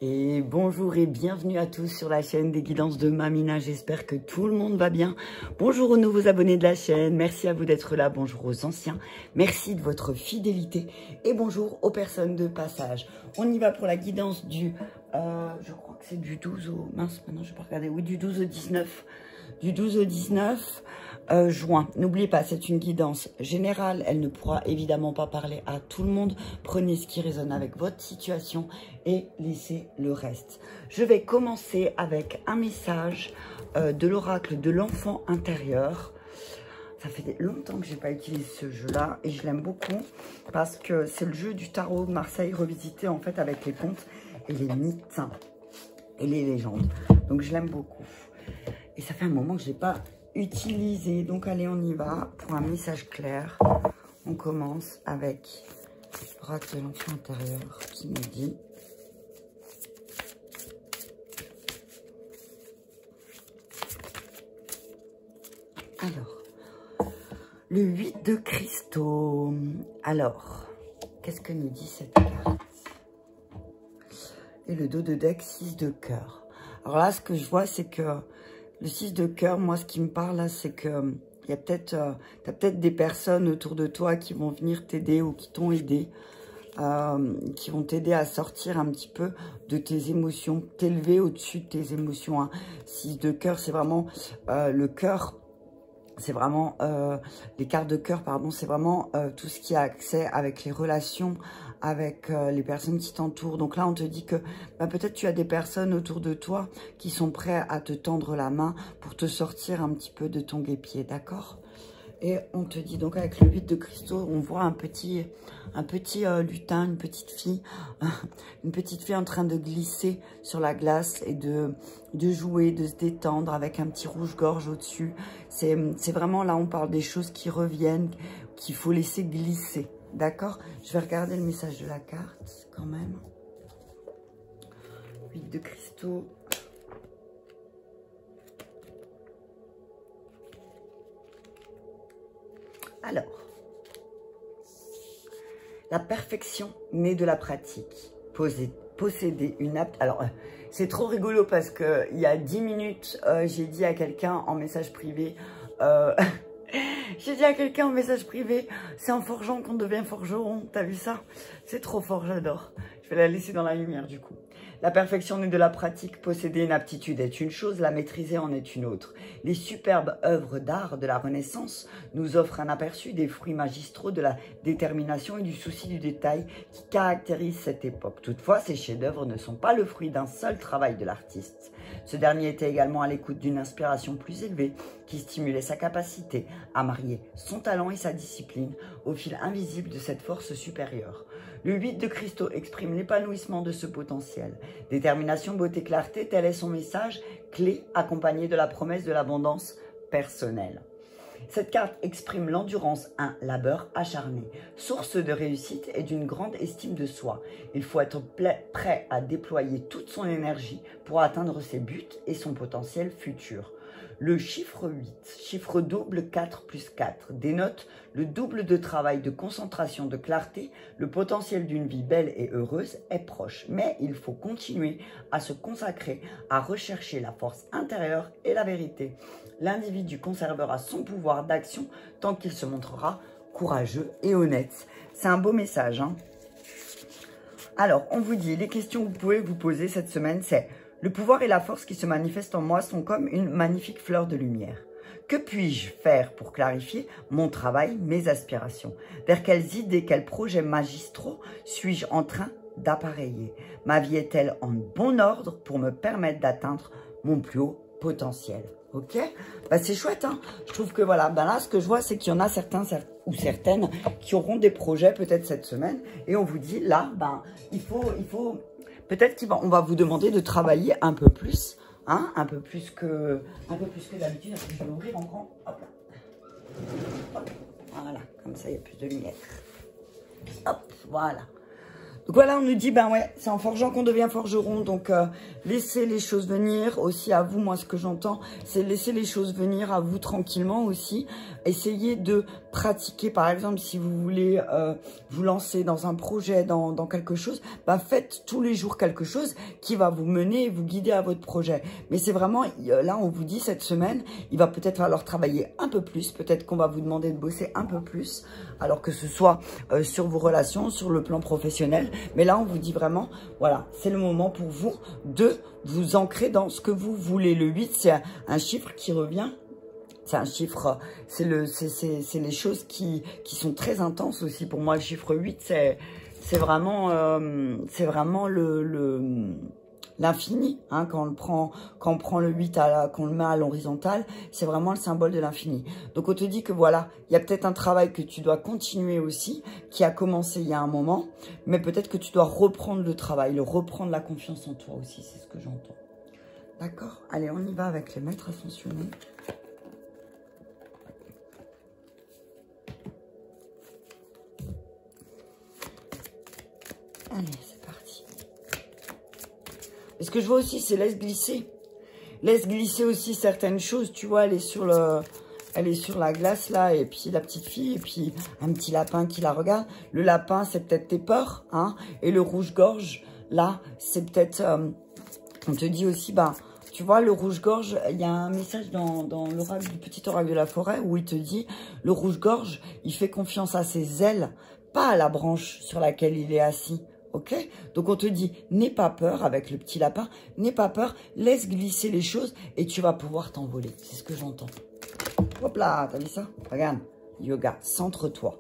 Et bonjour et bienvenue à tous sur la chaîne des guidances de Mamina. J'espère que tout le monde va bien. Bonjour aux nouveaux abonnés de la chaîne. Merci à vous d'être là. Bonjour aux anciens. Merci de votre fidélité. Et bonjour aux personnes de passage. On y va pour la guidance du... je crois que c'est du 12 au... Mince, maintenant je vais pas regarder. Oui, du 12 au 19. Du 12 au 19 juin. N'oubliez pas, c'est une guidance générale. Elle ne pourra évidemment pas parler à tout le monde. Prenez ce qui résonne avec votre situation et laissez le reste. Je vais commencer avec un message de l'oracle de l'enfant intérieur. Ça fait longtemps que je n'ai pas utilisé ce jeu-là et je l'aime beaucoup parce que c'est le jeu du tarot de Marseille revisité en fait avec les contes et les mythes et les légendes. Donc je l'aime beaucoup. Et ça fait un moment que je n'ai pas utilisé. Donc allez, on y va pour un message clair. On commence avec l'oracle de l'enfant intérieur qui nous dit... Alors, le 8 de cristaux. Alors, qu'est-ce que nous dit cette carte? Et le dos de deck, 6 de cœur. Alors là, ce que je vois, c'est que le 6 de cœur, moi, ce qui me parle là, c'est que il y a peut-être, t'as peut-être des personnes autour de toi qui vont venir t'aider ou qui t'ont aidé, qui vont t'aider à sortir un petit peu de tes émotions, t'élever au-dessus de tes émotions. Hein. 6 de cœur, c'est vraiment le cœur. C'est vraiment, les cartes de cœur, pardon, c'est vraiment tout ce qui a accès avec les relations, avec les personnes qui t'entourent. Donc là, on te dit que bah, peut-être tu as des personnes autour de toi qui sont prêts à te tendre la main pour te sortir un petit peu de ton guêpier, d'accord? Et on te dit donc avec le 8 de cristaux, on voit un petit lutin, une petite fille en train de glisser sur la glace et de jouer, de se détendre avec un petit rouge-gorge au-dessus. C'est vraiment là, on parle des choses qui reviennent, qu'il faut laisser glisser, d'accord? Je vais regarder le message de la carte quand même. 8 de cristaux. Alors, la perfection née de la pratique, posséder une apte... Alors, c'est trop rigolo parce qu'il y a 10 minutes, j'ai dit à quelqu'un en message privé, c'est en forgeant qu'on devient forgeron, t'as vu ça? C'est trop fort, j'adore. Je vais la laisser dans la lumière du coup. La perfection née de la pratique, posséder une aptitude est une chose, la maîtriser en est une autre. Les superbes œuvres d'art de la Renaissance nous offrent un aperçu des fruits magistraux de la détermination et du souci du détail qui caractérisent cette époque. Toutefois, ces chefs-d'œuvre ne sont pas le fruit d'un seul travail de l'artiste. Ce dernier était également à l'écoute d'une inspiration plus élevée qui stimulait sa capacité à marier son talent et sa discipline au fil invisible de cette force supérieure. Le 8 de cristaux exprime l'épanouissement de ce potentiel. Détermination, beauté, clarté, tel est son message clé accompagné de la promesse de l'abondance personnelle. Cette carte exprime l'endurance, un labeur acharné, source de réussite et d'une grande estime de soi. Il faut être prêt à déployer toute son énergie pour atteindre ses buts et son potentiel futur. Le chiffre 8, chiffre double 4 plus 4, dénote le double de travail, de concentration, de clarté. Le potentiel d'une vie belle et heureuse est proche, mais il faut continuer à se consacrer, à rechercher la force intérieure et la vérité. L'individu conservera son pouvoir d'action tant qu'il se montrera courageux et honnête. C'est un beau message, hein? Alors, on vous dit, les questions que vous pouvez vous poser cette semaine, c'est: le pouvoir et la force qui se manifestent en moi sont comme une magnifique fleur de lumière. Que puis-je faire pour clarifier mon travail, mes aspirations? Vers quelles idées, quels projets magistraux suis-je en train d'appareiller? Ma vie est-elle en bon ordre pour me permettre d'atteindre mon plus haut potentiel? Ok, bah, c'est chouette, hein. Je trouve que voilà, bah là, ce que je vois, c'est qu'il y en a certains ou certaines qui auront des projets peut-être cette semaine. Et on vous dit, là, ben, il faut peut-être qu'on va vous demander de travailler un peu plus, hein, un peu plus que d'habitude. Je vais l'ouvrir en grand. Hop là. Hop. Voilà, comme ça, il y a plus de lumière. Hop, voilà. Donc voilà, on nous dit, ben ouais, c'est en forgeant qu'on devient forgeron. Donc, laissez les choses venir aussi à vous. Moi, ce que j'entends, c'est laisser les choses venir à vous tranquillement aussi. Essayez de pratiquer, par exemple, si vous voulez vous lancer dans un projet, dans quelque chose, ben faites tous les jours quelque chose qui va vous mener et vous guider à votre projet. Mais c'est vraiment, là, on vous dit, cette semaine, il va peut-être falloir travailler un peu plus. Peut-être qu'on va vous demander de bosser un peu plus, alors que ce soit sur vos relations, sur le plan professionnel. Mais là, on vous dit vraiment, voilà, c'est le moment pour vous de vous ancrer dans ce que vous voulez. Le 8, c'est un chiffre qui revient. C'est un chiffre, c'est les choses qui sont très intenses aussi. Pour moi, le chiffre 8, c'est vraiment l'infini, hein, quand on prend le 8 qu'on le met à l'horizontale, c'est vraiment le symbole de l'infini. Donc on te dit que voilà, il y a peut-être un travail que tu dois continuer aussi, qui a commencé il y a un moment, mais peut-être que tu dois reprendre le travail, reprendre la confiance en toi aussi, c'est ce que j'entends. D'accord? Allez, on y va avec les maîtres ascensionnés. Allez, c'est parti. Et ce que je vois aussi, c'est laisse glisser. Laisse glisser aussi certaines choses. Tu vois, elle est sur la glace là. Et puis la petite fille. Et puis un petit lapin qui la regarde. Le lapin, c'est peut-être tes peurs. Hein, et le rouge-gorge, là, c'est peut-être... on te dit aussi, bah... Tu vois, le rouge-gorge, il y a un message dans l'oracle du petit oracle de la forêt où il te dit, le rouge-gorge, il fait confiance à ses ailes, pas à la branche sur laquelle il est assis. Ok? Donc on te dit, n'aie pas peur avec le petit lapin, n'aie pas peur, laisse glisser les choses et tu vas pouvoir t'envoler. C'est ce que j'entends. Hop là, t'as vu ça? Regarde, yoga, centre-toi.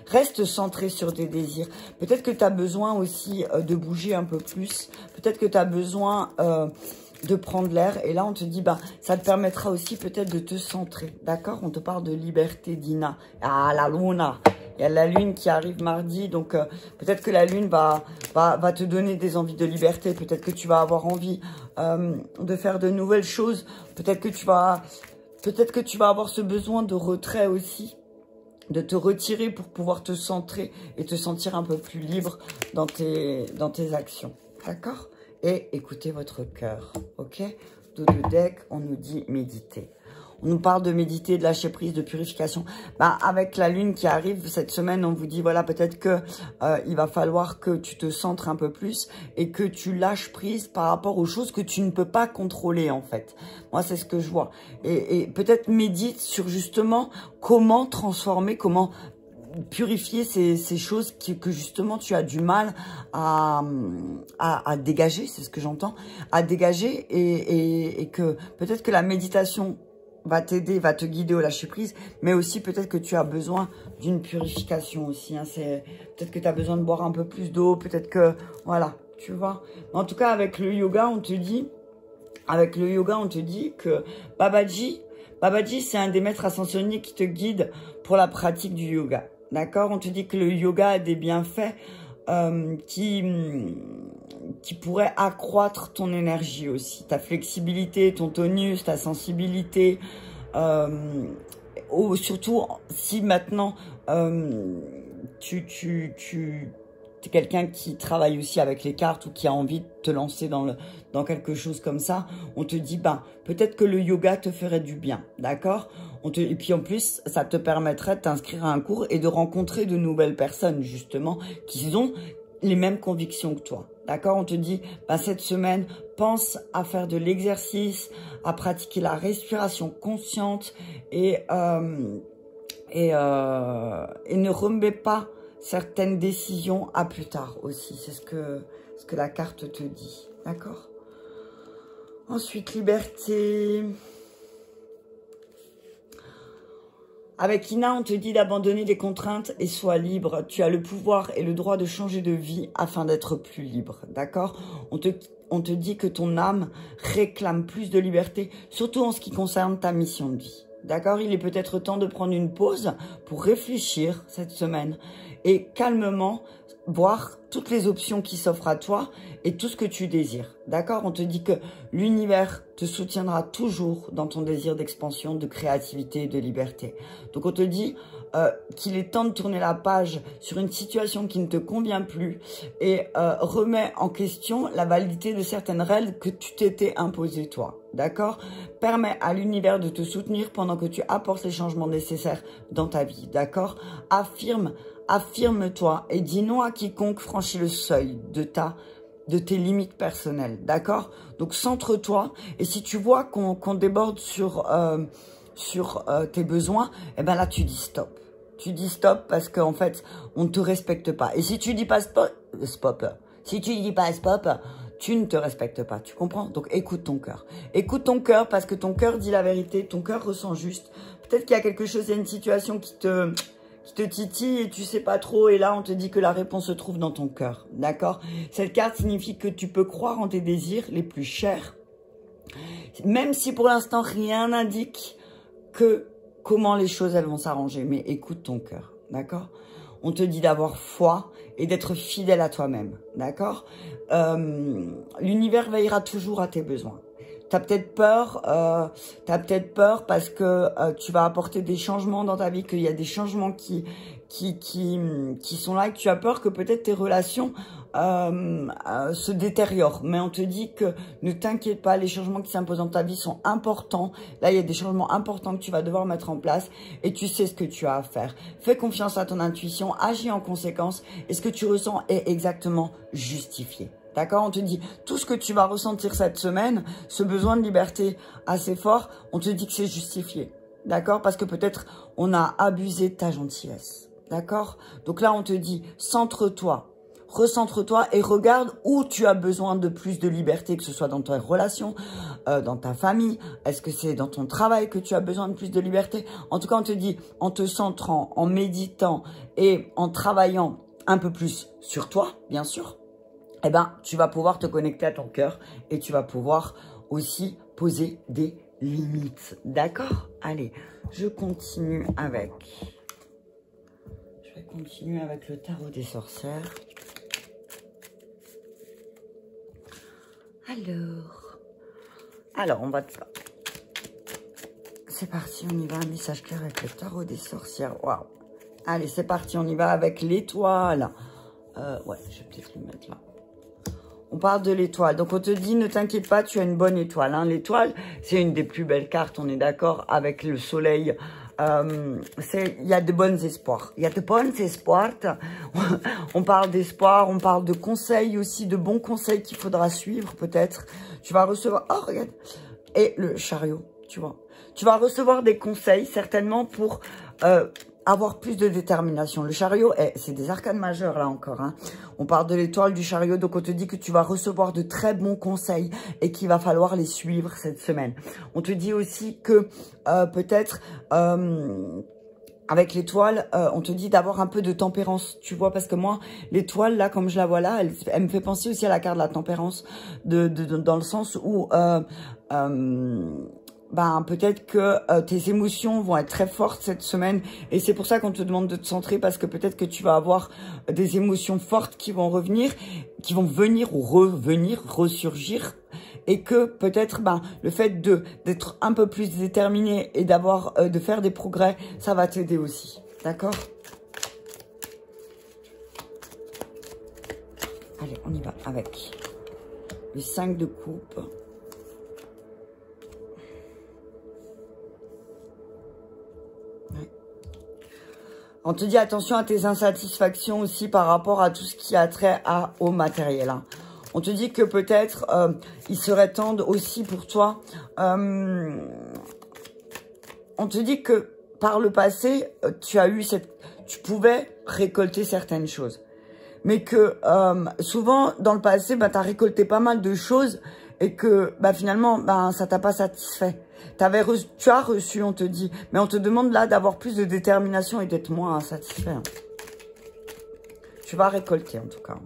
Reste centré sur tes désirs. Peut-être que tu as besoin aussi de bouger un peu plus. Peut-être que tu as besoin de prendre l'air. Et là, on te dit, bah, ça te permettra aussi peut-être de te centrer. D'accord? On te parle de liberté, Dina. Ah, la luna. Il y a la lune qui arrive mardi, donc peut-être que la lune va te donner des envies de liberté. Peut-être que tu vas avoir envie de faire de nouvelles choses. Peut-être que tu vas avoir ce besoin de retrait aussi, de te retirer pour pouvoir te centrer et te sentir un peu plus libre dans tes actions. D'accord? Et écoutez votre cœur. Ok? Dos de deck, on nous dit méditer. On nous parle de méditer, de lâcher prise, de purification. Bah, avec la lune qui arrive cette semaine, on vous dit, voilà, peut-être que il va falloir que tu te centres un peu plus et que tu lâches prise par rapport aux choses que tu ne peux pas contrôler, en fait. Moi, c'est ce que je vois. Et peut-être médite sur justement comment transformer, comment purifier ces choses que justement tu as du mal à dégager, c'est ce que j'entends, à dégager et que peut-être que la méditation va t'aider, va te guider au lâcher prise, mais aussi peut-être que tu as besoin d'une purification aussi. Hein. Peut-être que tu as besoin de boire un peu plus d'eau, peut-être que, voilà, tu vois. En tout cas, avec le yoga, on te dit que Babaji, c'est un des maîtres ascensionnés qui te guide pour la pratique du yoga. D'accord? On te dit que le yoga a des bienfaits qui pourrait accroître ton énergie aussi, ta flexibilité, ton tonus, ta sensibilité, surtout si maintenant tu es quelqu'un qui travaille aussi avec les cartes ou qui a envie de te lancer dans quelque chose comme ça, on te dit, ben, peut-être que le yoga te ferait du bien, d'accord? Et puis en plus, ça te permettrait de t'inscrire à un cours et de rencontrer de nouvelles personnes, justement, qui ont les mêmes convictions que toi. D'accord? On te dit, bah, cette semaine, pense à faire de l'exercice, à pratiquer la respiration consciente et ne remets pas certaines décisions à plus tard aussi. C'est ce que la carte te dit. D'accord? Ensuite, liberté. Avec Ina, on te dit d'abandonner les contraintes et sois libre. Tu as le pouvoir et le droit de changer de vie afin d'être plus libre. D'accord? On te dit que ton âme réclame plus de liberté, surtout en ce qui concerne ta mission de vie. D'accord? Il est peut-être temps de prendre une pause pour réfléchir cette semaine et calmement voir toutes les options qui s'offrent à toi et tout ce que tu désires. D'accord? On te dit que l'univers te soutiendra toujours dans ton désir d'expansion, de créativité et de liberté. Donc on te dit qu'il est temps de tourner la page sur une situation qui ne te convient plus et remets en question la validité de certaines règles que tu t'étais imposées toi. D'accord? Permets à l'univers de te soutenir pendant que tu apportes les changements nécessaires dans ta vie. D'accord? Affirme-toi et dis non à quiconque franchit le seuil de tes limites personnelles. D'accord? Donc centre-toi et si tu vois qu'on déborde sur tes besoins, eh ben là tu dis stop. Tu dis stop parce qu'en fait, on ne te respecte pas. Et si tu dis pas stop, tu ne te respectes pas. Tu comprends? Donc écoute ton cœur. Écoute ton cœur parce que ton cœur dit la vérité, ton cœur ressent juste. Peut-être qu'il y a quelque chose, il y a une situation qui te titille et tu sais pas trop. Et là, on te dit que la réponse se trouve dans ton cœur. D'accord? Cette carte signifie que tu peux croire en tes désirs les plus chers. Même si pour l'instant, rien n'indique comment les choses elles vont s'arranger. Mais écoute ton cœur. D'accord? On te dit d'avoir foi et d'être fidèle à toi-même. D'accord? L'univers veillera toujours à tes besoins. T'as peut-être peur parce que tu vas apporter des changements dans ta vie, qu'il y a des changements qui sont là et que tu as peur que peut-être tes relations se détériorent. Mais on te dit que ne t'inquiète pas, les changements qui s'imposent dans ta vie sont importants. Là, il y a des changements importants que tu vas devoir mettre en place et tu sais ce que tu as à faire. Fais confiance à ton intuition, agis en conséquence et ce que tu ressens est exactement justifié. D'accord? On te dit, tout ce que tu vas ressentir cette semaine, ce besoin de liberté assez fort, on te dit que c'est justifié. D'accord? Parce que peut-être on a abusé de ta gentillesse. D'accord? Donc là, on te dit, centre-toi, recentre-toi et regarde où tu as besoin de plus de liberté, que ce soit dans ta relation, dans ta famille. Est-ce que c'est dans ton travail que tu as besoin de plus de liberté? En tout cas, on te dit, en te centrant, en méditant et en travaillant un peu plus sur toi, bien sûr, eh ben, tu vas pouvoir te connecter à ton cœur et tu vas pouvoir aussi poser des limites. D'accord? Allez, je continue avec... Je vais continuer avec le tarot des sorcières. Alors, on va... C'est parti, on y va. Un message clair avec le tarot des sorcières. Waouh! Allez, c'est parti, on y va avec l'étoile. Ouais, je vais peut-être le mettre là. On parle de l'étoile. Donc, on te dit, ne t'inquiète pas, tu as une bonne étoile. Hein. L'étoile, c'est une des plus belles cartes, on est d'accord, avec le soleil. Il y a de bons espoirs. Il y a de bons espoirs. On parle d'espoir, on parle de conseils aussi, de bons conseils qu'il faudra suivre peut-être. Tu vas recevoir... Oh, regarde. Et le chariot, tu vois. Tu vas recevoir des conseils certainement pour... avoir plus de détermination. Le chariot, c'est des arcanes majeures là encore. Hein. On parle de l'étoile du chariot, donc on te dit que tu vas recevoir de très bons conseils et qu'il va falloir les suivre cette semaine. On te dit aussi que peut-être... avec l'étoile, on te dit d'avoir un peu de tempérance, tu vois, parce que moi, l'étoile, là, comme je la vois là, elle me fait penser aussi à la carte de la tempérance, dans le sens où... ben, peut-être que tes émotions vont être très fortes cette semaine et c'est pour ça qu'on te demande de te centrer parce que peut-être que tu vas avoir des émotions fortes qui vont revenir, qui vont venir ou revenir, ressurgir et que peut-être ben, le fait d'être un peu plus déterminé et de faire des progrès, ça va t'aider aussi. D'accord? Allez, on y va avec le 5 de coupe. On te dit attention à tes insatisfactions aussi par rapport à tout ce qui a trait au matériel. Hein. On te dit que peut-être il serait temps aussi pour toi. On te dit que par le passé, tu pouvais récolter certaines choses. Mais que souvent, dans le passé, bah, tu as récolté pas mal de choses et que bah, finalement, bah, ça t'a pas satisfait. Tu as reçu, on te dit, mais on te demande là d'avoir plus de détermination et d'être moins insatisfait. Hein. Tu vas récolter en tout cas.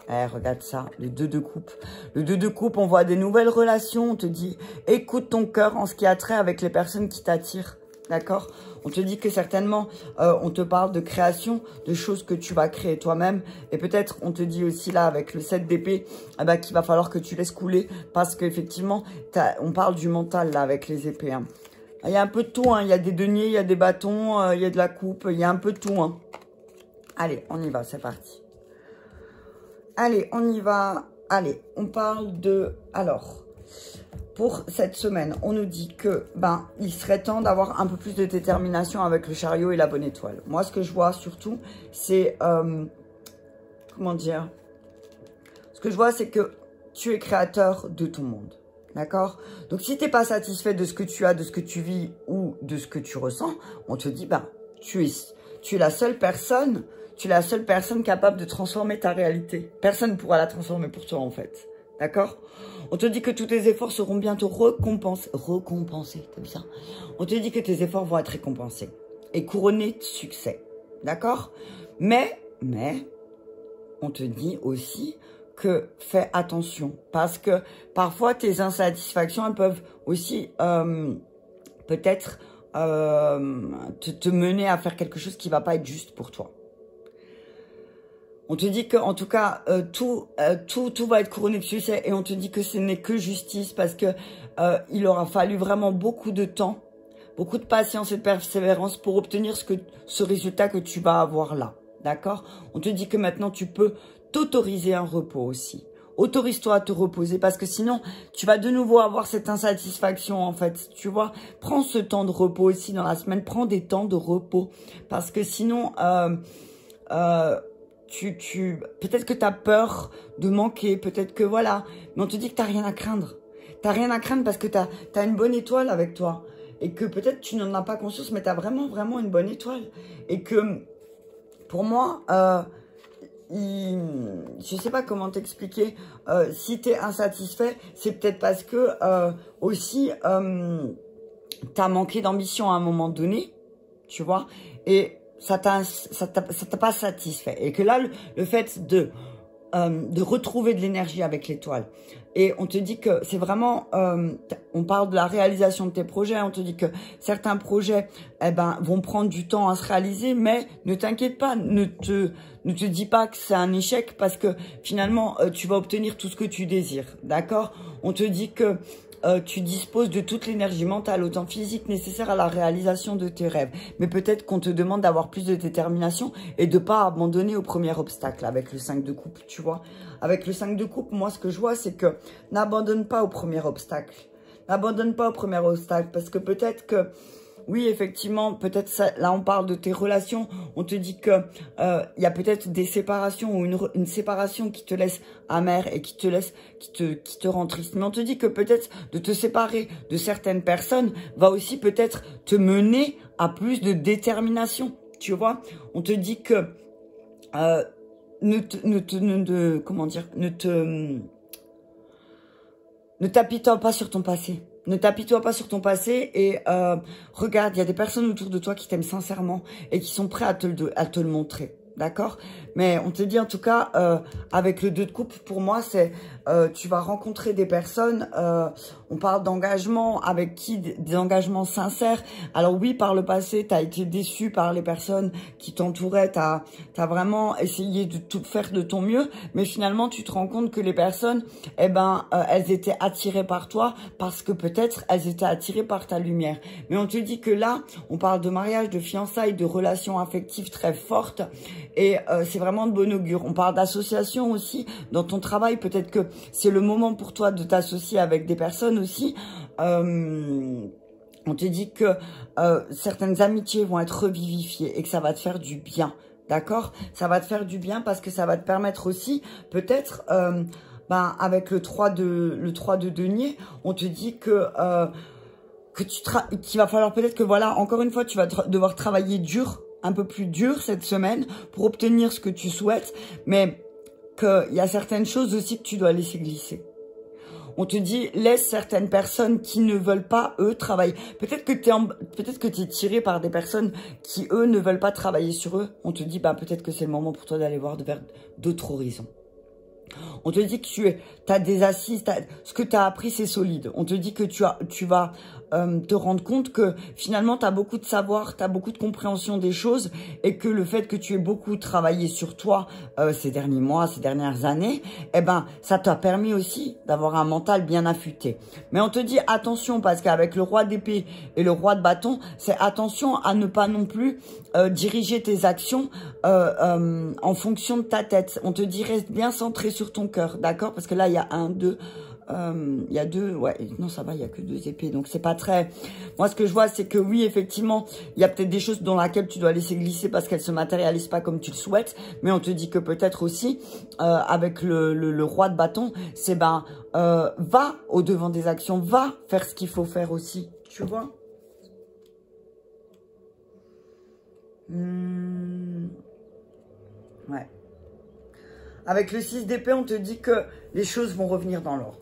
Eh, regarde ça, le 2 de coupe. Le 2 de coupe, on voit des nouvelles relations. On te dit, écoute ton cœur en ce qui a trait avec les personnes qui t'attirent. D'accord? On te dit que certainement, on te parle de création, de choses que tu vas créer toi-même. Et peut-être, on te dit aussi là, avec le 7 d'épée, eh ben, qu'il va falloir que tu laisses couler. Parce qu'effectivement, on parle du mental là, avec les épées. Hein. Il y a un peu de tout. Hein. Il y a des deniers, il y a des bâtons, il y a de la coupe, il y a un peu de tout. Hein. Allez, on y va, c'est parti. Allez, on y va. Allez, on parle de... Alors... Pour cette semaine, on nous dit que il serait temps d'avoir un peu plus de détermination avec le chariot et la bonne étoile. Moi, ce que je vois surtout, c'est... comment dire? Ce que je vois, c'est que tu es créateur de ton monde. D'accord? Donc, si tu n'es pas satisfait de ce que tu as, de ce que tu vis ou de ce que tu ressens, on te dit, tu es la seule personne, capable de transformer ta réalité. Personne ne pourra la transformer pour toi, en fait. D'accord? On te dit que tous tes efforts seront bientôt récompensés. T'as vu ça? On te dit que tes efforts vont être récompensés et couronnés de succès. D'accord? Mais, on te dit aussi que fais attention. Parce que parfois, tes insatisfactions, elles peuvent aussi peut-être te mener à faire quelque chose qui ne va pas être juste pour toi. On te dit que, en tout cas, tout va être couronné de succès et on te dit que ce n'est que justice parce que il aura fallu vraiment beaucoup de temps, beaucoup de patience et de persévérance pour obtenir ce résultat que tu vas avoir là. D'accord? On te dit que maintenant, tu peux t'autoriser un repos aussi. Autorise-toi à te reposer parce que sinon, tu vas de nouveau avoir cette insatisfaction en fait. Tu vois, prends ce temps de repos aussi dans la semaine. Prends des temps de repos parce que sinon... peut-être que tu as peur de manquer, peut-être que voilà, mais on te dit que tu n'as rien à craindre. Tu n'as rien à craindre parce que tu as une bonne étoile avec toi. Et que peut-être tu n'en as pas conscience, mais tu as vraiment, vraiment une bonne étoile. Et que, pour moi, je sais pas comment t'expliquer, si tu es insatisfait, c'est peut-être parce que aussi, tu as manqué d'ambition à un moment donné, tu vois, et ça t'a pas satisfait. Et que là, le fait de retrouver de l'énergie avec l'étoile. Et on te dit que c'est vraiment, on parle de la réalisation de tes projets, on te dit que certains projets vont prendre du temps à se réaliser, mais ne t'inquiète pas, ne te dis pas que c'est un échec parce que finalement, tu vas obtenir tout ce que tu désires, d'accord? On te dit que tu disposes de toute l'énergie mentale, autant physique, nécessaire à la réalisation de tes rêves. Mais peut-être qu'on te demande d'avoir plus de détermination et de pas abandonner au premier obstacle avec le 5 de coupe, tu vois. Avec le 5 de coupe, moi, ce que je vois, c'est que n'abandonne pas au premier obstacle. N'abandonne pas au premier obstacle parce que peut-être que... Oui, effectivement, peut-être là on parle de tes relations, on te dit que y a peut-être des séparations ou une séparation qui te laisse amère et qui te rend triste. Mais on te dit que peut-être de te séparer de certaines personnes va aussi peut-être te mener à plus de détermination, tu vois. On te dit que ne t'apitoie pas sur ton passé. Ne t'apitoie pas sur ton passé et regarde, il y a des personnes autour de toi qui t'aiment sincèrement et qui sont prêts à te le montrer. D'accord? Mais on te dit en tout cas, avec le 2 de coupe, pour moi, c'est tu vas rencontrer des personnes, on parle d'engagement, avec qui des engagements sincères. Alors oui, par le passé, tu as été déçu par les personnes qui t'entouraient, tu as vraiment essayé de tout faire de ton mieux, mais finalement, tu te rends compte que les personnes, elles étaient attirées par toi parce que peut-être elles étaient attirées par ta lumière. Mais on te dit que là, on parle de mariage, de fiançailles, de relations affectives très fortes. Et c'est vraiment de bon augure. On parle d'association aussi. Dans ton travail, peut-être que c'est le moment pour toi de t'associer avec des personnes aussi. On te dit que certaines amitiés vont être revivifiées et que ça va te faire du bien. D'accord? Ça va te faire du bien parce que ça va te permettre aussi, peut-être, avec le 3 de denier, on te dit que... qu'il va falloir peut-être que, voilà, encore une fois, tu vas devoir travailler dur, un peu plus dur cette semaine pour obtenir ce que tu souhaites, mais qu'il y a certaines choses aussi que tu dois laisser glisser. On te dit, laisse certaines personnes qui ne veulent pas, eux, travailler. Peut-être que tu es tiré par des personnes qui, eux, ne veulent pas travailler sur eux. On te dit, peut-être que c'est le moment pour toi d'aller voir vers d'autres horizons. On te dit que tu as des assises, ce que tu as appris, c'est solide. On te dit que tu vas te rendre compte que finalement, tu as beaucoup de savoir, tu as beaucoup de compréhension des choses et que le fait que tu aies beaucoup travaillé sur toi ces derniers mois, ces dernières années, eh ben, ça t'a permis aussi d'avoir un mental bien affûté. Mais on te dit attention parce qu'avec le roi d'épée et le roi de bâton, c'est attention à ne pas non plus diriger tes actions en fonction de ta tête. On te dit reste bien centré sur ton cœur, d'accord? Parce que là, il y a un, deux... il y a deux, ouais, non ça va, il y a que 2 épées, donc c'est pas très... Moi ce que je vois c'est que oui, effectivement, il y a peut-être des choses dans lesquelles tu dois laisser glisser parce qu'elles se matérialisent pas comme tu le souhaites, mais on te dit que peut-être aussi, avec le roi de bâton, c'est ben, va au devant des actions, va faire ce qu'il faut faire aussi, tu vois. Ouais. Avec le 6 d'épée, on te dit que les choses vont revenir dans l'ordre.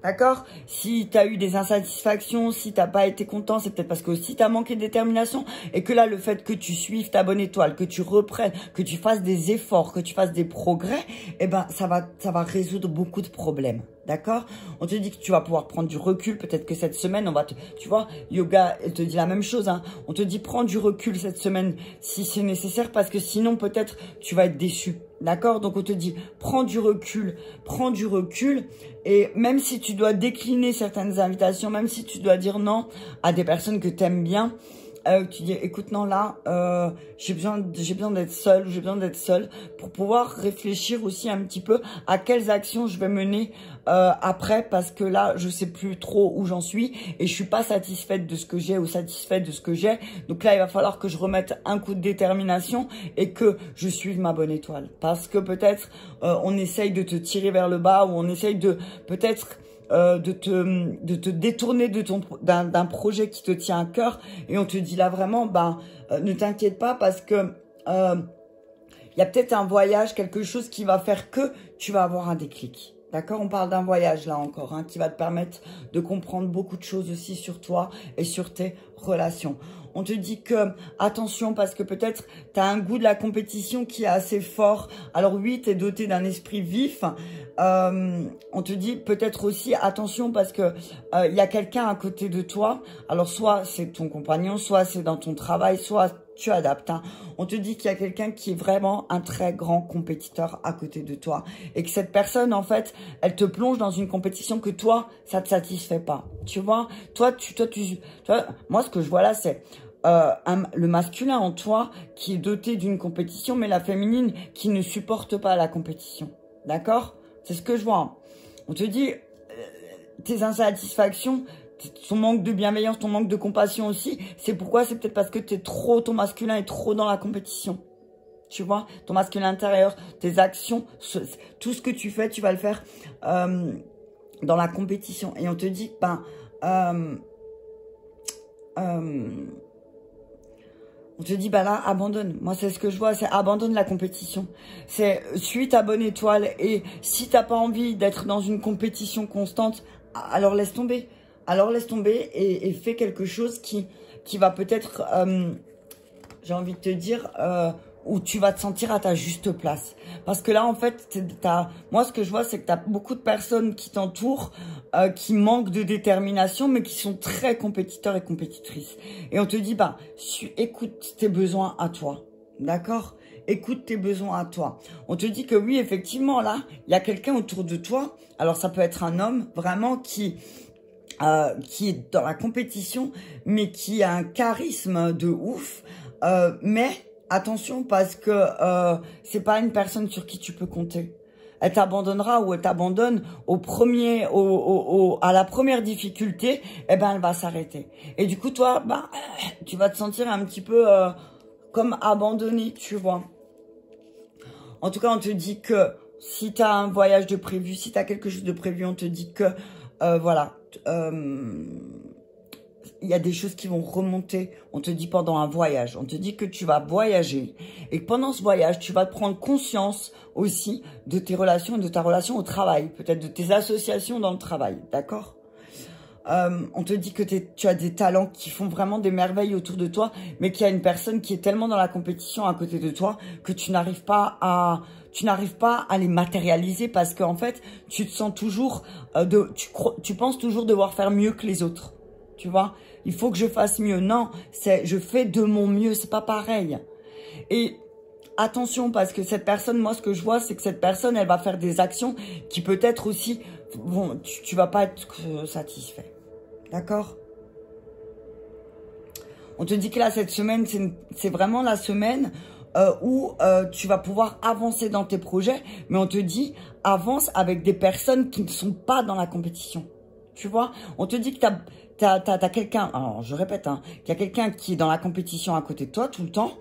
D'accord? Si tu as eu des insatisfactions, si tu n'as pas été content, c'est peut-être parce que aussi tu as manqué de détermination et que là, le fait que tu suives ta bonne étoile, que tu reprennes, que tu fasses des efforts, que tu fasses des progrès, eh ben, ça va résoudre beaucoup de problèmes. D'accord? On te dit que tu vas pouvoir prendre du recul. Peut-être que cette semaine, tu vois, yoga, elle te dit la même chose, hein. On te dit prends du recul cette semaine si c'est nécessaire parce que sinon, peut-être, tu vas être déçu. D'accord? Donc, on te dit prends du recul et même si tu dois décliner certaines invitations, même si tu dois dire non à des personnes que tu aimes bien, tu dis écoute non là j'ai besoin d'être seule, j'ai besoin d'être seule pour pouvoir réfléchir aussi un petit peu à quelles actions je vais mener après parce que là je sais plus trop où j'en suis et je suis pas satisfaite de ce que j'ai ou satisfaite de ce que j'ai, donc là il va falloir que je remette un coup de détermination et que je suive ma bonne étoile parce que peut-être on essaye de te tirer vers le bas ou on essaye de peut-être de te détourner d'un projet qui te tient à cœur et on te dit là vraiment ne t'inquiète pas parce que il y a peut-être un voyage, quelque chose qui va faire que tu vas avoir un déclic. D'accord? On parle d'un voyage là encore qui va te permettre de comprendre beaucoup de choses aussi sur toi et sur tes relations. On te dit que attention parce que peut-être tu as un goût de la compétition qui est assez fort. Alors oui, tu es doté d'un esprit vif. On te dit peut-être aussi attention parce que il y a quelqu'un à côté de toi. Alors soit c'est ton compagnon, soit c'est dans ton travail, soit tu adaptes. On te dit qu'il y a quelqu'un qui est vraiment un très grand compétiteur à côté de toi. Et que cette personne, en fait, elle te plonge dans une compétition que toi, ça te satisfait pas. Tu vois? Toi, moi, ce que je vois là, c'est le masculin en toi qui est doté d'une compétition, mais la féminine qui ne supporte pas la compétition. D'accord? C'est ce que je vois. On te dit, tes insatisfactions, ton manque de bienveillance, ton manque de compassion aussi, c'est pourquoi? C'est peut-être parce que ton masculin est trop dans la compétition. Tu vois? Ton masculin intérieur, tes actions, tout ce que tu fais, tu vas le faire dans la compétition. Et on te dit, on te dit, là, abandonne. Moi, c'est ce que je vois, c'est abandonne la compétition. C'est suis ta bonne étoile. Et si t'as pas envie d'être dans une compétition constante, alors laisse tomber. Alors laisse tomber et fais quelque chose qui va peut-être, j'ai envie de te dire, où tu vas te sentir à ta juste place. Parce que là, en fait, moi, ce que je vois, c'est que tu as beaucoup de personnes qui t'entourent, qui manquent de détermination, mais qui sont très compétiteurs et compétitrices. Et on te dit, écoute tes besoins à toi. D'accord? Écoute tes besoins à toi. On te dit que oui, effectivement, là, il y a quelqu'un autour de toi. Alors, ça peut être un homme, vraiment, qui est dans la compétition, mais qui a un charisme de ouf. Mais attention, parce que c'est pas une personne sur qui tu peux compter. Elle t'abandonnera ou elle t'abandonne à la première difficulté, eh ben elle va s'arrêter. Et du coup, toi, tu vas te sentir un petit peu comme abandonné, tu vois. En tout cas, on te dit que si tu as un voyage de prévu, si tu as quelque chose de prévu, on te dit que voilà, il y a des choses qui vont remonter, on te dit pendant un voyage, on te dit que tu vas voyager et que pendant ce voyage, tu vas te prendre conscience aussi de tes relations, de ta relation au travail, peut-être de tes associations dans le travail, d'accord? On te dit que tu as des talents qui font vraiment des merveilles autour de toi, mais qu'il y a une personne qui est tellement dans la compétition à côté de toi que tu n'arrives pas à les matérialiser parce qu'en fait, tu te sens toujours, tu penses toujours devoir faire mieux que les autres. Tu vois, il faut que je fasse mieux. Non, c'est je fais de mon mieux, c'est pas pareil. Et attention, parce que cette personne, moi, ce que je vois, c'est que cette personne, elle va faire des actions qui peut-être aussi, bon, tu vas pas être satisfait. D'accord? On te dit que là, cette semaine, c'est vraiment la semaine où tu vas pouvoir avancer dans tes projets, mais on te dit, avance avec des personnes qui ne sont pas dans la compétition. Tu vois? On te dit que t'as quelqu'un, alors je répète, hein, qu'il y a quelqu'un qui est dans la compétition à côté de toi tout le temps,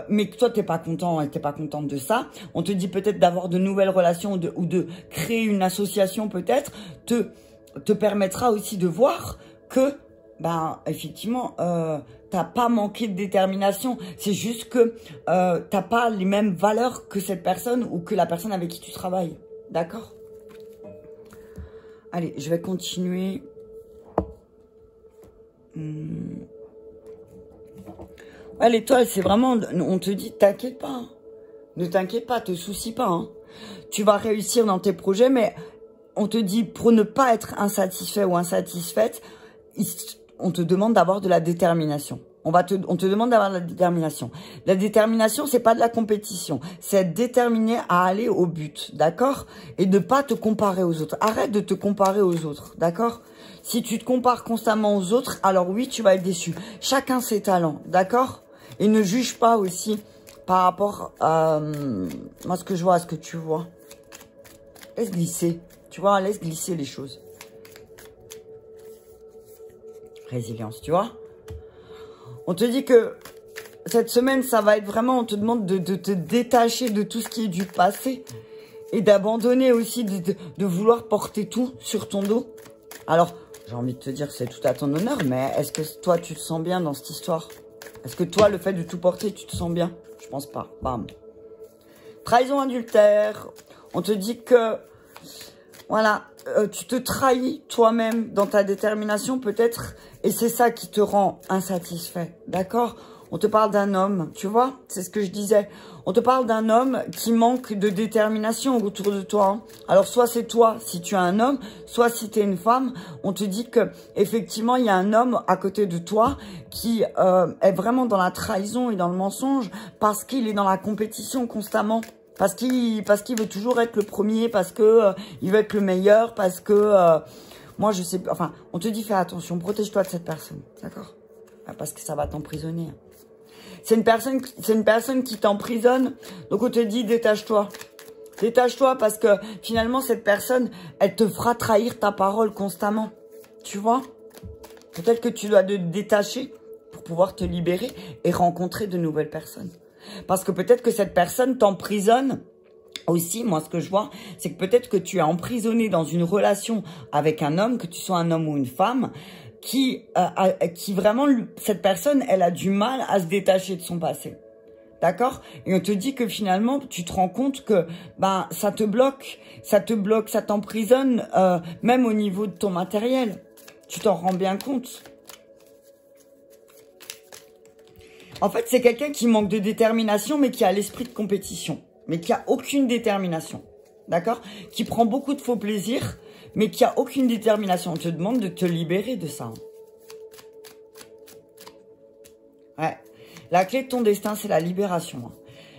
mais que toi, t'es pas content et t'es pas contente de ça. On te dit peut-être d'avoir de nouvelles relations ou de créer une association peut-être, te permettra aussi de voir que, ben, effectivement, t'as pas manqué de détermination. C'est juste que t'as pas les mêmes valeurs que cette personne ou que la personne avec qui tu travailles. D'accord? Allez, je vais continuer. Ouais, l'étoile, c'est vraiment... On te dit, t'inquiète pas. Hein. Ne t'inquiète pas, te soucie pas. Hein. Tu vas réussir dans tes projets, mais on te dit, pour ne pas être insatisfait ou insatisfaite, on te demande d'avoir de la détermination. On te demande d'avoir de la détermination. La détermination, c'est pas de la compétition. C'est être déterminé à aller au but, d'accord? Et de pas te comparer aux autres. Arrête de te comparer aux autres, d'accord? Si tu te compares constamment aux autres, alors oui, tu vas être déçu. Chacun ses talents, d'accord? Et ne juge pas aussi par rapport à moi, ce que je vois, à ce que tu vois. Laisse glisser, tu vois, laisse glisser les choses. Résilience, tu vois? On te dit que cette semaine, ça va être vraiment, on te demande de te détacher de tout ce qui est du passé et d'abandonner aussi, de vouloir porter tout sur ton dos. Alors, j'ai envie de te dire que c'est tout à ton honneur, mais est-ce que toi, tu te sens bien dans cette histoire? Est-ce que toi, le fait de tout porter, tu te sens bien? Je pense pas. Bam. Trahison adultère. On te dit que, voilà, tu te trahis toi-même dans ta détermination peut-être, et c'est ça qui te rend insatisfait, d'accord? On te parle d'un homme, tu vois? C'est ce que je disais. On te parle d'un homme qui manque de détermination autour de toi. Hein. Alors, soit c'est toi, si tu es un homme, soit si tu es une femme, on te dit que effectivement il y a un homme à côté de toi qui est vraiment dans la trahison et dans le mensonge parce qu'il est dans la compétition constamment. Parce qu'il veut toujours être le premier, parce que il veut être le meilleur, parce que... moi, je sais... Enfin, on te dit, fais attention, protège-toi de cette personne, d'accord? Parce que ça va t'emprisonner. C'est une personne qui t'emprisonne, donc on te dit, détache-toi. Détache-toi parce que finalement, cette personne, elle te fera trahir ta parole constamment. Tu vois? Peut-être que tu dois te détacher pour pouvoir te libérer et rencontrer de nouvelles personnes. Parce que peut-être que cette personne t'emprisonne aussi. Moi, ce que je vois, c'est que peut-être que tu es emprisonné dans une relation avec un homme, que tu sois un homme ou une femme, qui vraiment, cette personne, elle a du mal à se détacher de son passé. D'accord? Et on te dit que finalement, tu te rends compte que ben ça te bloque, ça t'emprisonne, même au niveau de ton matériel. Tu t'en rends bien compte. En fait, c'est quelqu'un qui manque de détermination, mais qui a l'esprit de compétition. Mais qui a aucune détermination. D'accord? Qui prend beaucoup de faux plaisirs, mais qui a aucune détermination. On te demande de te libérer de ça. Ouais. La clé de ton destin, c'est la libération.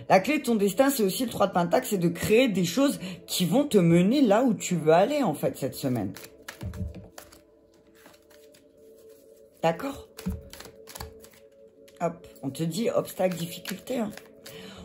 La clé de ton destin, c'est aussi le 3 de Pentacle, c'est de créer des choses qui vont te mener là où tu veux aller, en fait, cette semaine. D'accord? Hop, on te dit obstacle, difficulté. Hein.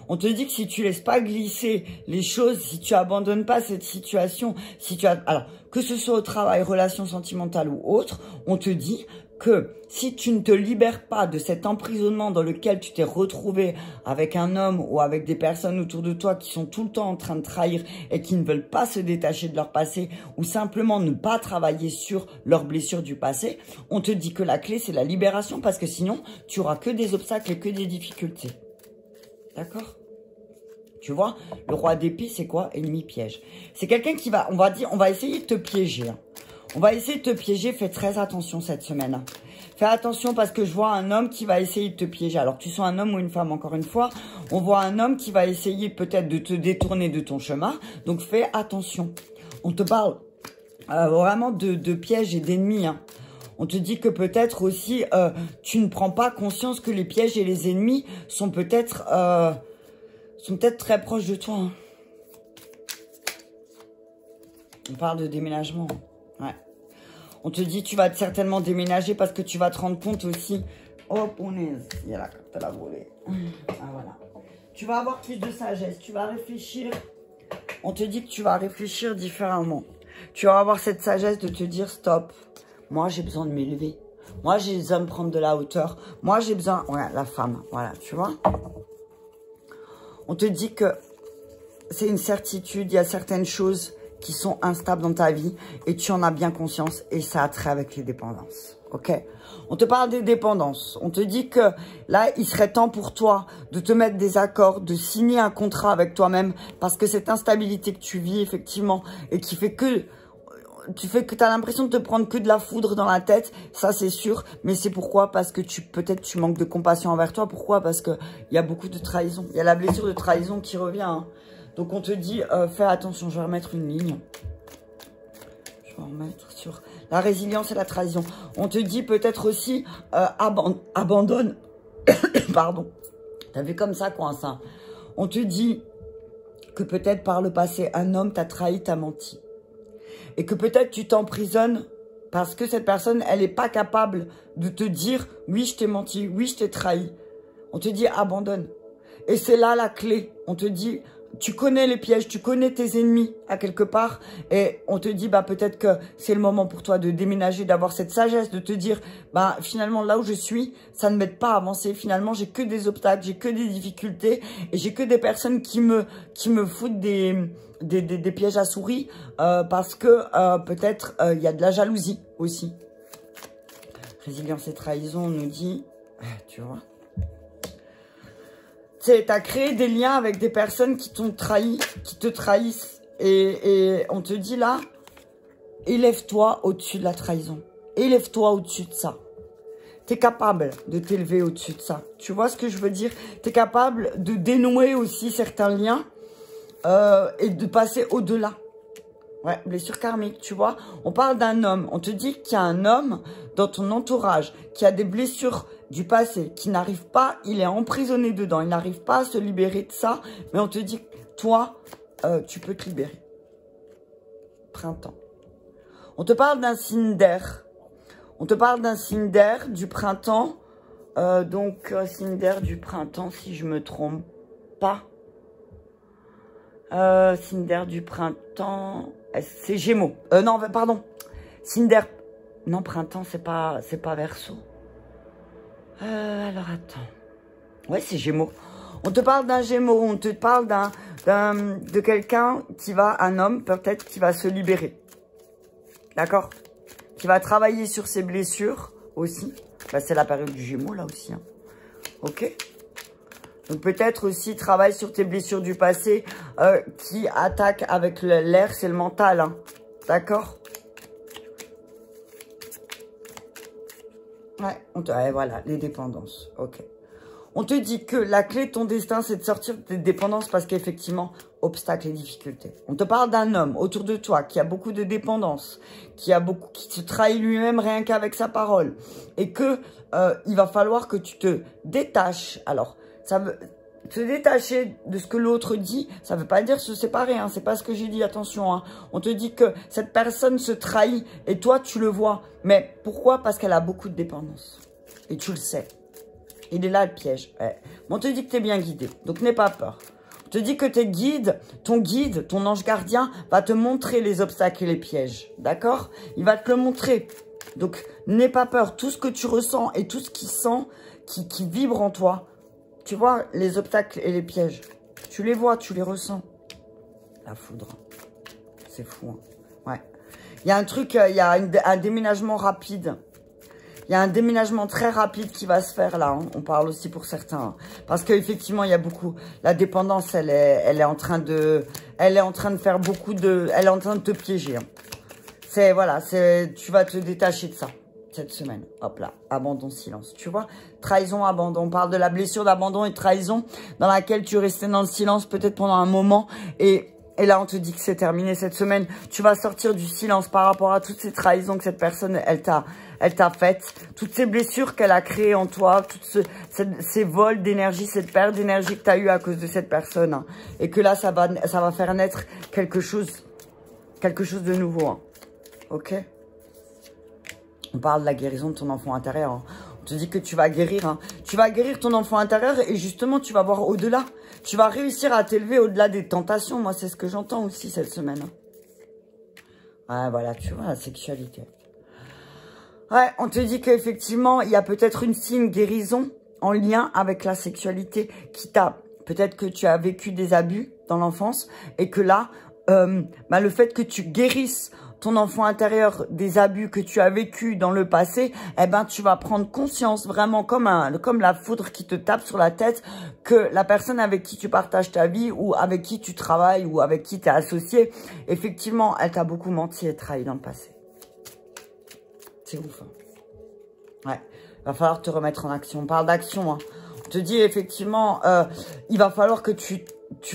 On te dit que si tu laisses pas glisser les choses, si tu abandonnes pas cette situation, si tu as, alors que ce soit au travail, relation sentimentale ou autre, on te dit que si tu ne te libères pas de cet emprisonnement dans lequel tu t'es retrouvé avec un homme ou avec des personnes autour de toi qui sont tout le temps en train de trahir et qui ne veulent pas se détacher de leur passé ou simplement ne pas travailler sur leurs blessures du passé, on te dit que la clé c'est la libération parce que sinon tu auras que des obstacles et que des difficultés. D'accord? Tu vois, le roi d'épée, c'est quoi? Ennemi piège. C'est quelqu'un qui va, on va essayer de te piéger. Hein. On va essayer de te piéger. Fais très attention cette semaine. Hein. Fais attention parce que je vois un homme qui va essayer de te piéger. Alors, que tu sois un homme ou une femme, encore une fois, on voit un homme qui va essayer peut-être de te détourner de ton chemin. Donc, fais attention. On te parle vraiment de pièges et d'ennemis. Hein. On te dit que peut-être aussi, tu ne prends pas conscience que les pièges et les ennemis sont peut-être très proches de toi. Hein. On parle de déménagement. Ouais. On te dit tu vas certainement déménager parce que tu vas te rendre compte aussi. Oh, punaise, il y a la carte à la volée. Ah, voilà. Tu vas avoir plus de sagesse. Tu vas réfléchir. On te dit que tu vas réfléchir différemment. Tu vas avoir cette sagesse de te dire stop. Moi, j'ai besoin de m'élever. Moi, j'ai besoin de prendre de la hauteur. Moi, j'ai besoin... Voilà, la femme. Voilà, tu vois. On te dit que c'est une certitude. Il y a certaines choses qui sont instables dans ta vie. Et tu en as bien conscience. Et ça a trait avec les dépendances. Ok? On te parle des dépendances. On te dit que là, il serait temps pour toi de te mettre des accords, de signer un contrat avec toi-même. Parce que cette instabilité que tu vis, effectivement, et qui fait que... Tu as l'impression de te prendre que de la foudre dans la tête, ça c'est sûr. Mais c'est pourquoi? Parce que peut-être tu manques de compassion envers toi. Pourquoi? Parce qu'il y a beaucoup de trahison. Il y a la blessure de trahison qui revient. Hein. Donc on te dit, fais attention, je vais remettre une ligne. Je vais remettre sur la résilience et la trahison. On te dit peut-être aussi, abandonne. Pardon. T'as vu comme ça, quoi, ça. On te dit que peut-être par le passé, un homme t'a trahi, t'a menti. Et que peut-être tu t'emprisonnes parce que cette personne, elle n'est pas capable de te dire « Oui, je t'ai menti, oui, je t'ai trahi ». On te dit « Abandonne ». Et c'est là la clé. On te dit « Tu connais les pièges, tu connais tes ennemis à quelque part ». Et on te dit bah, « Peut-être que c'est le moment pour toi de déménager, d'avoir cette sagesse, de te dire bah, « Finalement, là où je suis, ça ne m'aide pas à avancer. Finalement, j'ai que des obstacles, j'ai que des difficultés et j'ai que des personnes qui me foutent des pièges à souris parce que peut-être il y a de la jalousie aussi. Résilience et trahison, on nous dit, tu vois, tu as créé des liens avec des personnes qui t'ont trahi, qui te trahissent et on te dit là, élève-toi au-dessus de la trahison, élève-toi au-dessus de ça. Tu es capable de t'élever au-dessus de ça. Tu vois ce que je veux dire? Tu es capable de dénouer aussi certains liens et de passer au-delà. Ouais, blessure karmique, tu vois. On parle d'un homme. On te dit qu'il y a un homme dans ton entourage qui a des blessures du passé, qui n'arrive pas, il est emprisonné dedans, il n'arrive pas à se libérer de ça. Mais on te dit, toi, tu peux te libérer. Printemps. On te parle d'un signe d'air. On te parle d'un signe d'air du printemps. Signe d'air du printemps, si je me trompe pas. Signe d'air du printemps, c'est Gémeaux. Non, pardon. Signe d'air, non, printemps, c'est pas Verseau. Alors attends. Ouais, c'est Gémeaux. On te parle d'un Gémeaux, on te parle de quelqu'un un homme peut-être qui va se libérer. D'accord? Qui va travailler sur ses blessures aussi. Bah, c'est la période du Gémeaux là aussi. Hein. Ok? Donc peut-être aussi travaille sur tes blessures du passé qui attaquent avec l'air, c'est le mental. Hein. D'accord? Ouais, voilà, les dépendances. Ok. On te dit que la clé de ton destin, c'est de sortir des dépendances parce qu'effectivement, obstacles et difficultés. On te parle d'un homme autour de toi qui a beaucoup de dépendances, qui se trahit lui-même rien qu'avec sa parole. Et que il va falloir que tu te détaches. Alors, ça veut se détacher de ce que l'autre dit, ça ne veut pas dire se séparer, hein, c'est pas ce que j'ai dit, attention. Hein. On te dit que cette personne se trahit et toi tu le vois. Mais pourquoi? Parce qu'elle a beaucoup de dépendance. Et tu le sais. Il est là le piège. Ouais. On te dit que tu es bien guidé, donc n'aie pas peur. On te dit que tes guides, ton ange gardien va te montrer les obstacles et les pièges. D'accord? Il va te le montrer. Donc n'aie pas peur. Tout ce que tu ressens et tout ce qui sent, qui vibre en toi, tu vois, les obstacles et les pièges. Tu les vois, tu les ressens. La foudre. C'est fou. Hein. Ouais. Il y a un truc, il y a un déménagement rapide. Il y a un déménagement très rapide qui va se faire là. Hein. On parle aussi pour certains. Hein. Parce qu'effectivement, il y a beaucoup... La dépendance, elle est en train de faire beaucoup de... Elle est en train de te piéger. Hein. Voilà, tu vas te détacher de ça. Cette semaine, hop là, abandon, silence, tu vois, trahison, abandon, on parle de la blessure d'abandon et de trahison dans laquelle tu restais dans le silence peut-être pendant un moment et Et là, on te dit que c'est terminé cette semaine. Tu vas sortir du silence par rapport à toutes ces trahisons que cette personne, elle t'a faites. Toutes ces blessures qu'elle a créées en toi. Ces vols d'énergie, cette perte d'énergie que tu as eue à cause de cette personne. Hein. Et que là, ça va faire naître quelque chose de nouveau. Hein. Ok? On parle de la guérison de ton enfant intérieur. Hein. On te dit que tu vas guérir. Hein. Tu vas guérir ton enfant intérieur et justement, tu vas voir au-delà. Tu vas réussir à t'élever au-delà des tentations. Moi, c'est ce que j'entends aussi cette semaine. Hein. Ouais, voilà, tu vois, la sexualité. Ouais, on te dit qu'effectivement, il y a peut-être une signe guérison en lien avec la sexualité qui t'a... Peut-être que tu as vécu des abus dans l'enfance et que là, le fait que tu guérisses ton enfant intérieur des abus que tu as vécu dans le passé, eh ben, tu vas prendre conscience vraiment comme la foudre qui te tape sur la tête que la personne avec qui tu partages ta vie ou avec qui tu travailles ou avec qui tu es associé, effectivement, elle t'a beaucoup menti et trahi dans le passé. C'est ouf. Hein. Ouais, il va falloir te remettre en action. On parle d'action. Hein. On te dit effectivement, il va falloir que tu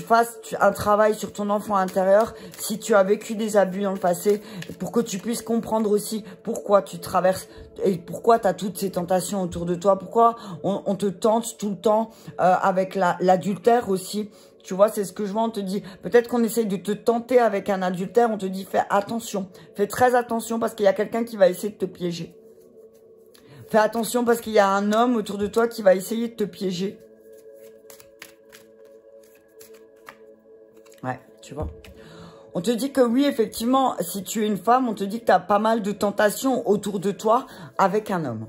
fasses un travail sur ton enfant intérieur si tu as vécu des abus dans le passé pour que tu puisses comprendre aussi pourquoi tu traverses et pourquoi tu as toutes ces tentations autour de toi, pourquoi on te tente tout le temps avec l'adultère aussi. Tu vois, c'est ce que je vois, on te dit, peut-être qu'on essaye de te tenter avec un adultère, on te dit, fais attention, fais très attention parce qu'il y a quelqu'un qui va essayer de te piéger. Fais attention parce qu'il y a un homme autour de toi qui va essayer de te piéger. Ouais, tu vois. On te dit que oui, effectivement, si tu es une femme, on te dit que tu as pas mal de tentations autour de toi avec un homme.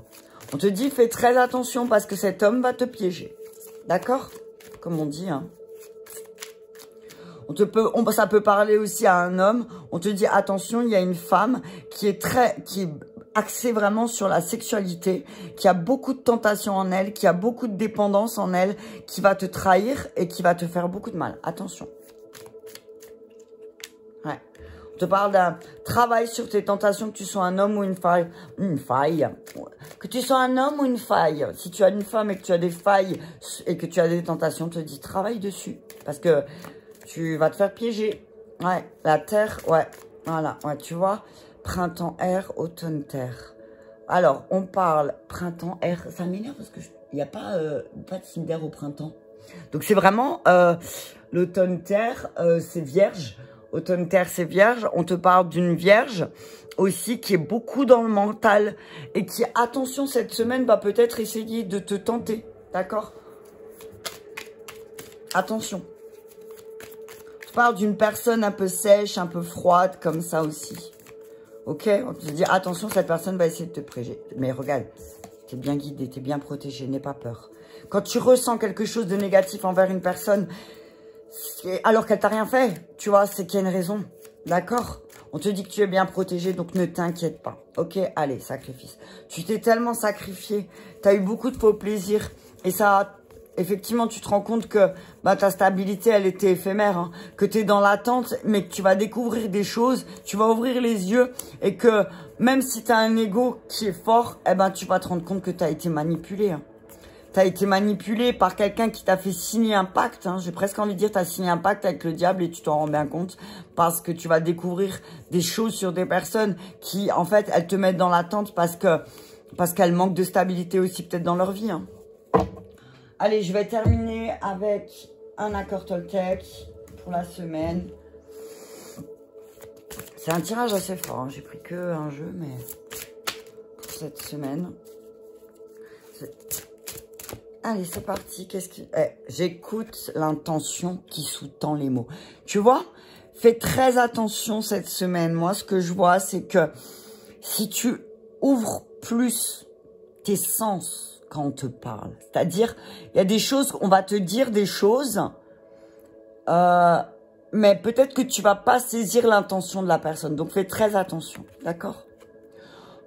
On te dit, fais très attention parce que cet homme va te piéger. D'accord? Comme on dit, hein. Ça peut parler aussi à un homme. On te dit, attention, il y a une femme qui est axée vraiment sur la sexualité, qui a beaucoup de tentations en elle, qui a beaucoup de dépendance en elle, qui va te trahir et qui va te faire beaucoup de mal. Attention. Ouais. On te parle d'un travail sur tes tentations, que tu sois un homme ou une faille. Une faille. Que tu sois un homme ou une faille. Si tu as une femme et que tu as des failles et que tu as des tentations, on te dit, travaille dessus. Parce que tu vas te faire piéger. Ouais, la terre, ouais, voilà, ouais, tu vois. Printemps, air, automne, terre. Alors, on parle printemps, air. Ça m'énerve parce qu'il n'y a pas de signe d'air au printemps. Donc, c'est vraiment l'automne, terre, c'est vierge. Automne, terre, c'est vierge. On te parle d'une vierge aussi qui est beaucoup dans le mental et qui, attention, cette semaine, va peut-être essayer de te tenter. D'accord? Attention. Je parle d'une personne un peu sèche, un peu froide, comme ça aussi. Ok? On te dit, attention, cette personne va essayer de te préger. Mais regarde, tu es bien guidé, tu es bien protégé, n'aie pas peur. Quand tu ressens quelque chose de négatif envers une personne, alors qu'elle t'a rien fait, tu vois, c'est qu'il y a une raison. D'accord? On te dit que tu es bien protégé, donc ne t'inquiète pas. Ok? Allez, sacrifice. Tu t'es tellement sacrifié, tu as eu beaucoup de faux plaisirs, et ça... Effectivement, tu te rends compte que ta stabilité, elle était éphémère, hein, que tu es dans l'attente, mais que tu vas découvrir des choses, tu vas ouvrir les yeux et que même si tu as un ego qui est fort, eh ben, tu vas te rendre compte que tu as été manipulé. Hein. Tu as été manipulé par quelqu'un qui t'a fait signer un pacte. Hein. J'ai presque envie de dire tu as signé un pacte avec le diable et tu t'en rends bien compte parce que tu vas découvrir des choses sur des personnes qui, en fait, elles te mettent dans l'attente parce qu'elles manquent de stabilité aussi peut-être dans leur vie. Hein. Allez, je vais terminer avec un accord Toltec pour la semaine. C'est un tirage assez fort. Hein. J'ai pris que un jeu, mais pour cette semaine. Allez, c'est parti. J'écoute l'intention qui sous-tend les mots. Tu vois, fais très attention cette semaine. Moi, ce que je vois, c'est que si tu ouvres plus tes sens, quand on te parle. C'est-à-dire, il y a des choses, on va te dire des choses, mais peut-être que tu vas pas saisir l'intention de la personne. Donc, fais très attention, d'accord?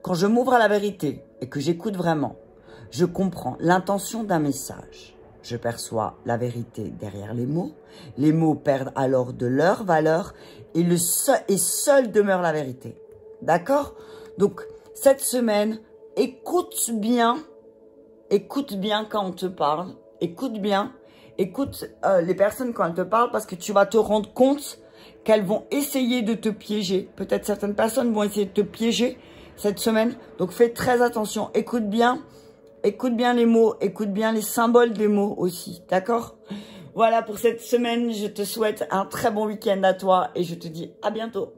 Quand je m'ouvre à la vérité et que j'écoute vraiment, je comprends l'intention d'un message. Je perçois la vérité derrière les mots. Les mots perdent alors de leur valeur et seul demeure la vérité. D'accord? Donc, cette semaine, écoute bien quand on te parle, écoute bien, écoute les personnes quand elles te parlent parce que tu vas te rendre compte qu'elles vont essayer de te piéger. Peut-être certaines personnes vont essayer de te piéger cette semaine. Donc fais très attention. Écoute bien les mots, écoute bien les symboles des mots aussi. D'accord? Voilà pour cette semaine. Je te souhaite un très bon week-end à toi et je te dis à bientôt.